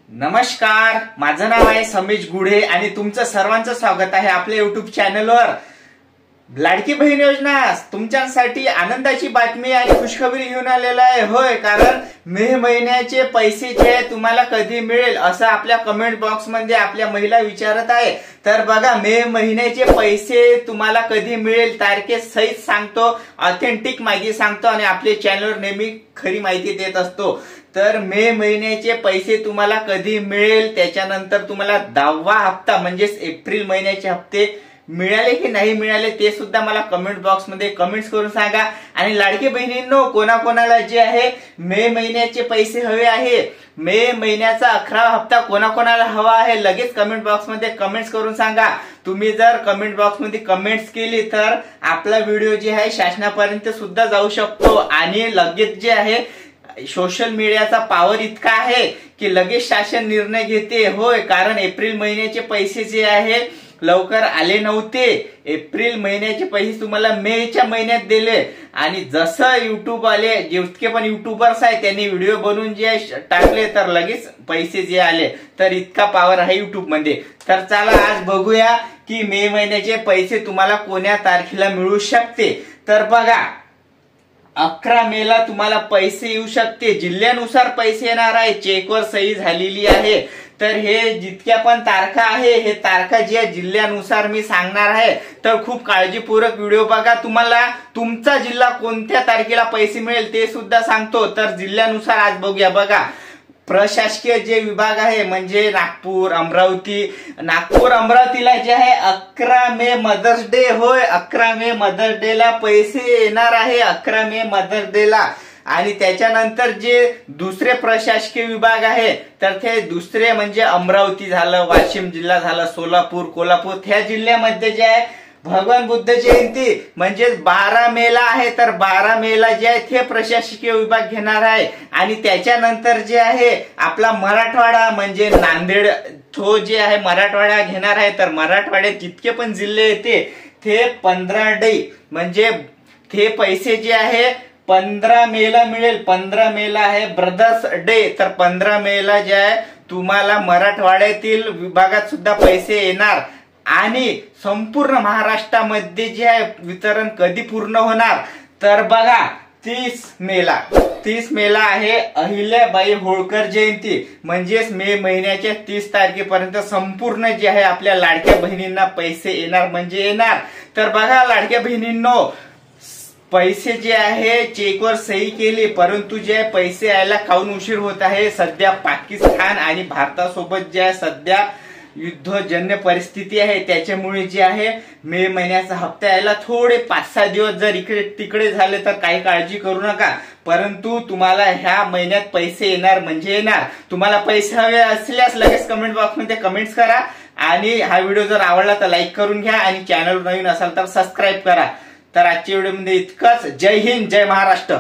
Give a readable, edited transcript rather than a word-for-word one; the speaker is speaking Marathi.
नमस्कार, माझं नाव आहे समीज गुढे आणि तुमचं सर्वांचं स्वागत आहे आपल्या YouTube चॅनलवर। लाडकी बहीण योजना तुमच्यासाठी आनंदाची बातमी आणि खुशखबरी घेऊन आलेला आहे। होय, कारण मे महिन्याचे पैसे जे तुम्हाला कधी मिळेल असं आपल्या कमेंट बॉक्स मध्ये आपल्या महिला विचारत आहे। तर बघा, मे महिन्याचे पैसे तुम्हाला कधी मिळेल तारखेसहित सांगतो, ऑथेंटिक माहिती सांगतो आणि आपल्या चॅनलवर नेहमी खरी माहिती देत असतो। तर मे महिन्याचे पैसे तुम्हाला कधी मिळेल, त्याच्यानंतर तुम्हाला 10वा हप्ता म्हणजे एप्रिल महिन्याचे हप्ते मिळाले की नाही मिळाले ते सुद्धा मला कमेंट बॉक्स मध्ये कमेंट्स करून सांगा। आणि लाडकी बहिणींनो, कोणाकोणाला जे आहे मे महिन्याचे पैसे हवे आहे, मे महिन्याचा 11वा हप्ता कोणाकोणाला हवा आहे, लगेच कमेंट बॉक्स मध्ये कमेंट्स करून सांगा। तुम्ही जर कमेंट बॉक्स मध्ये कमेंट्स केली तर आपला व्हिडिओ जे आहे शासनापर्यंत सुद्धा जाऊ शकतो आणि लगेच जे आहे सोशल मीडियाचा पॉवर इतका आहे की लगेच शासन निर्णय घेते। होय, कारण एप्रिल महिन्याचे पैसे जे आहे लवकर आले नव्हते। एप्रिल महिन्याचे पैसे तुम्हाला मेच्या महिन्यात दिले आणि जसं युट्यूब आले, जितके पण युट्यूबर्स आहेत त्यांनी व्हिडिओ बनवून जे टाकले तर लगेच पैसे जे आले। तर इतका पॉवर आहे युट्यूब मध्ये। तर चला आज बघूया की मे महिन्याचे पैसे तुम्हाला कोण्या तारखेला मिळू शकते। तर बघा, 11 मेला तुम्हाला पैसे येऊ शकते। जिल्ह्यानुसार पैसे येणार आहे, चेकवर सही झालेली आहे। तर हे जितक्या पण तारखा आहे, हे तारखा जे जिल्ह्यानुसार मी सांगणार आहे। तर खूप काळजीपूर्वक व्हिडिओ बघा, तुम्हाला तुमचा जिल्हा कोणत्या तारखेला पैसे मिळेल ते सुद्धा सांगतो। तर जिल्ह्यानुसार आज बघूया। बघा, प्रशासकीय जे विभाग आहे म्हणजे नागपूर, अमरावतीला जे आहे 11 मे मदर्स डे। होय, 11 मे मदर्स डे ला पैसे येणार आहे, 11 मे मदर्स डे ला। आणि त्याच्यानंतर जे दुसरे प्रशासकीय विभाग आहे तर ते दुसरे म्हणजे अमरावती झालं, वाशिम जिल्हा झाला, सोलापूर, कोल्हापूर ह्या जिल्ह्यामध्ये जे आहे भगवान बुद्ध जयंती म्हणजे 12 मेला आहे। तर 12 मेला जे आहे ते प्रशासकीय विभाग घेणार आहे। आणि त्याच्यानंतर जे आहे आपला मराठवाडा म्हणजे नांदेड तो जे आहे मराठवाडा घेणार आहे। तर मराठवाड्यात जितके पण जिल्हे येते ते 15 डे म्हणजे ते पैसे जे आहे 15 मेला मिळेल। 15 मेला आहे ब्रदर्स डे। तर 15 मेला जे आहे तुम्हाला मराठवाड्यातील विभागात सुद्धा पैसे येणार। आणि संपूर्ण महाराष्ट्रामध्ये जे आहे वितरण कधी पूर्ण होणार तर बघा 30 मेला आहे अहिल्याबाई होळकर जयंती। म्हणजेच मे महिन्याच्या 30 तारखेपर्यंत संपूर्ण जे आहे आपल्या लाडक्या बहिणींना पैसे येणार म्हणजे येणार। तर बघा लाडक्या बहिणींनो, पैसे जे आहे चेकवर सही केली, परंतु जे पैसे यायला काऊन उशीर होत आहे, सध्या पाकिस्तान आणि भारतासोबत जे आहे सध्या युद्धजन्य परिस्थिती आहे, त्याच्यामुळे जे आहे मे महिन्याचा हप्ता यायला थोडे 5-6 दिवस जर इकडे तिकडे झाले तर काही काळजी करू नका। परंतु तुम्हाला ह्या महिन्यात पैसे येणार म्हणजे येणार। तुम्हाला पैसे हवे असल्यास लगेच कमेंट बॉक्स मध्ये कमेंट्स करा आणि हा व्हिडिओ जर आवडला तर लाईक करून घ्या आणि चॅनल नवीन असाल तर सबस्क्राईब करा। तर आजच्या व्हिडिओमध्ये इतकंच। जय हिंद, जय महाराष्ट्र।